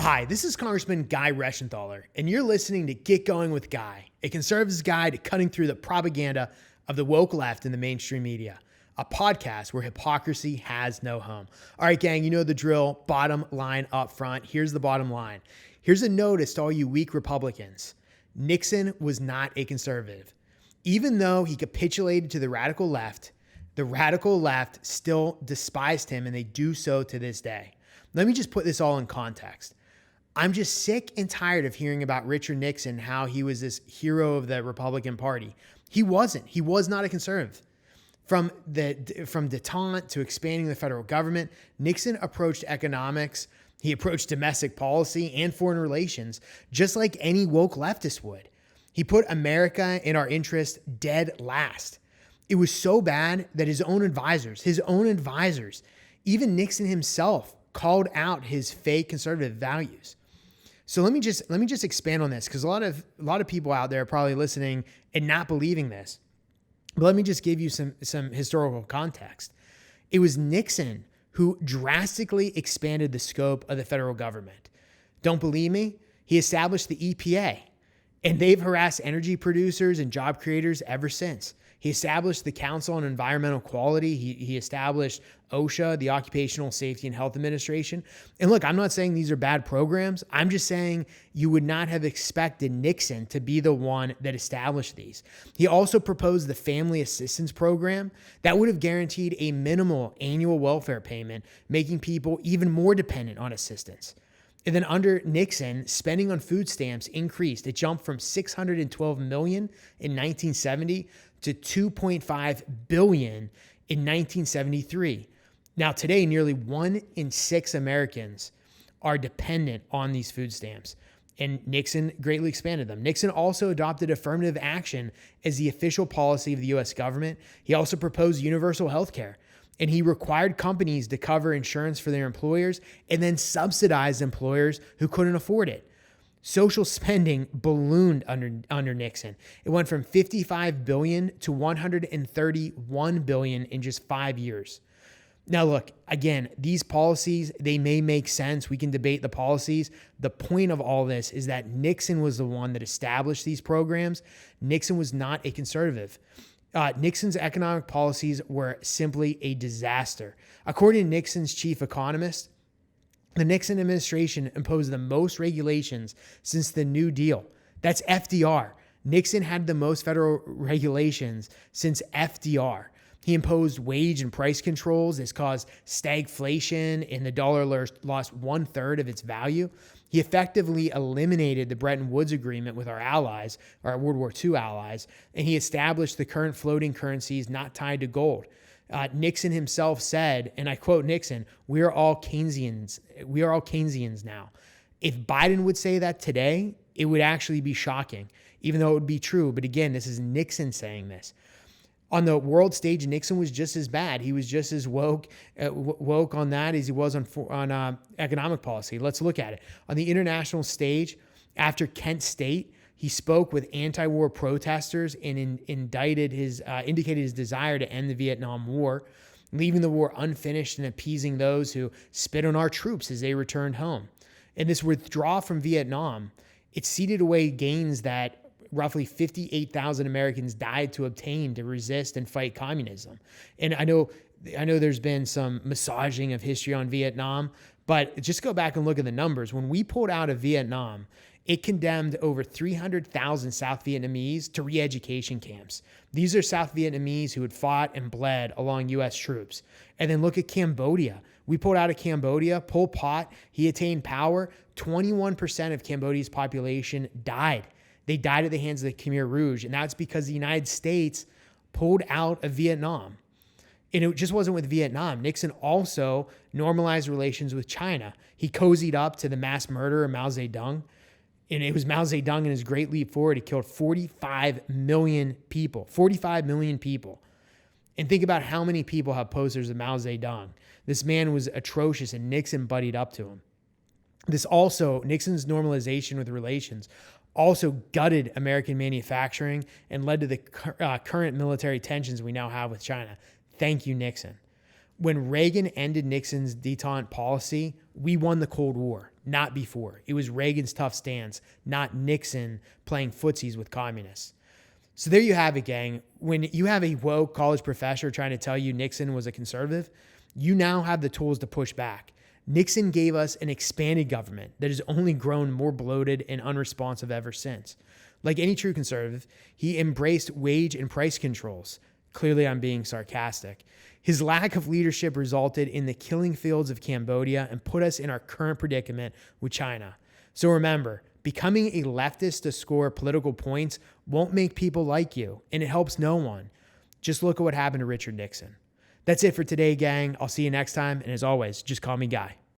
Hi, this is Congressman Guy Reschenthaler, and you're listening to Get Going with Guy, a conservative's guide to cutting through the propaganda of the woke left in the mainstream media, a podcast where hypocrisy has no home. All right, gang, you know the drill. Bottom line up front. Here's the bottom line. Here's a notice to all you weak Republicans. Nixon was not a conservative. Even though he capitulated to the radical left still despised him, and they do so to this day. Let me just put this all in context. I'm just sick and tired of hearing about Richard Nixon, how he was this hero of the Republican Party. He wasn't. He was not a conservative. From détente to expanding the federal government, Nixon approached economics, he approached domestic policy and foreign relations just like any woke leftist would. He put America and our interests dead last. It was so bad that his own advisors, even Nixon himself, called out his fake conservative values. So let me just expand on this, because a lot of people out there are probably listening and not believing this. But let me just give you some historical context. It was Nixon who drastically expanded the scope of the federal government. Don't believe me? He established the EPA, and they've harassed energy producers and job creators ever since. He established the Council on Environmental Quality. He established OSHA, the Occupational Safety and Health Administration. And look, I'm not saying these are bad programs. I'm just saying you would not have expected Nixon to be the one that established these. He also proposed the Family Assistance Program that would have guaranteed a minimal annual welfare payment, making people even more dependent on assistance. And then under Nixon, spending on food stamps increased. It jumped from $612 million in 1970 to $2.5 billion in 1973. Now today, nearly 1 in 6 Americans are dependent on these food stamps, and Nixon greatly expanded them. Nixon also adopted affirmative action as the official policy of the U.S. government. He also proposed universal health care, and he required companies to cover insurance for their employers and then subsidize employers who couldn't afford it. Social spending ballooned under Nixon. It went from $55 billion to $131 billion in just 5 years. Now, look, again, these policies, they may make sense. We can debate the policies. The point of all this is that Nixon was the one that established these programs. Nixon was not a conservative. Nixon's economic policies were simply a disaster. According to Nixon's chief economist, the Nixon administration imposed the most regulations since the New Deal. That's FDR. Nixon had the most federal regulations since FDR. He imposed wage and price controls. This caused stagflation, and the dollar lost 1/3 of its value. He effectively eliminated the Bretton Woods Agreement with our allies, our World War II allies, and he established the current floating currencies not tied to gold. Nixon himself said, and I quote Nixon, "We are all Keynesians. We are all Keynesians now." If Biden would say that today, it would actually be shocking, even though it would be true. But again, this is Nixon saying this. On the world stage, Nixon was just as bad. He was just as woke on that as he was on economic policy. Let's look at it. On the international stage, after Kent State, he spoke with anti-war protesters and indicated his desire to end the Vietnam War, leaving the war unfinished and appeasing those who spit on our troops as they returned home. And this withdrawal from Vietnam, it ceded away gains that roughly 58,000 Americans died to obtain to resist and fight communism. And I know there's been some massaging of history on Vietnam, but just go back and look at the numbers. When we pulled out of Vietnam, it condemned over 300,000 South Vietnamese to re-education camps. These are South Vietnamese who had fought and bled along U.S. troops. And then look at Cambodia. We pulled out of Cambodia. Pol Pot, he attained power. 21% of Cambodia's population died. They died at the hands of the Khmer Rouge, and that's because the United States pulled out of Vietnam. And it just wasn't with Vietnam. Nixon also normalized relations with China. He cozied up to the mass murder of Mao Zedong. And it was Mao Zedong in his great leap forward. He killed 45 million people. 45 million people. And think about how many people have posters of Mao Zedong. This man was atrocious, and Nixon buddied up to him. Nixon's normalization with relations also gutted American manufacturing and led to the current military tensions we now have with China. Thank you, Nixon. When Reagan ended Nixon's détente policy, we won the Cold War. not before. It was Reagan's tough stance, not Nixon playing footsies with communists. So there you have it, gang. When you have a woke college professor trying to tell you Nixon was a conservative, you now have the tools to push back. Nixon gave us an expanded government that has only grown more bloated and unresponsive ever since. Like any true conservative, he embraced wage and price controls. Clearly, I'm being sarcastic. His lack of leadership resulted in the killing fields of Cambodia and put us in our current predicament with China. So remember, becoming a leftist to score political points won't make people like you, and it helps no one. Just look at what happened to Richard Nixon. That's it for today, gang. I'll see you next time, and as always, just call me Guy.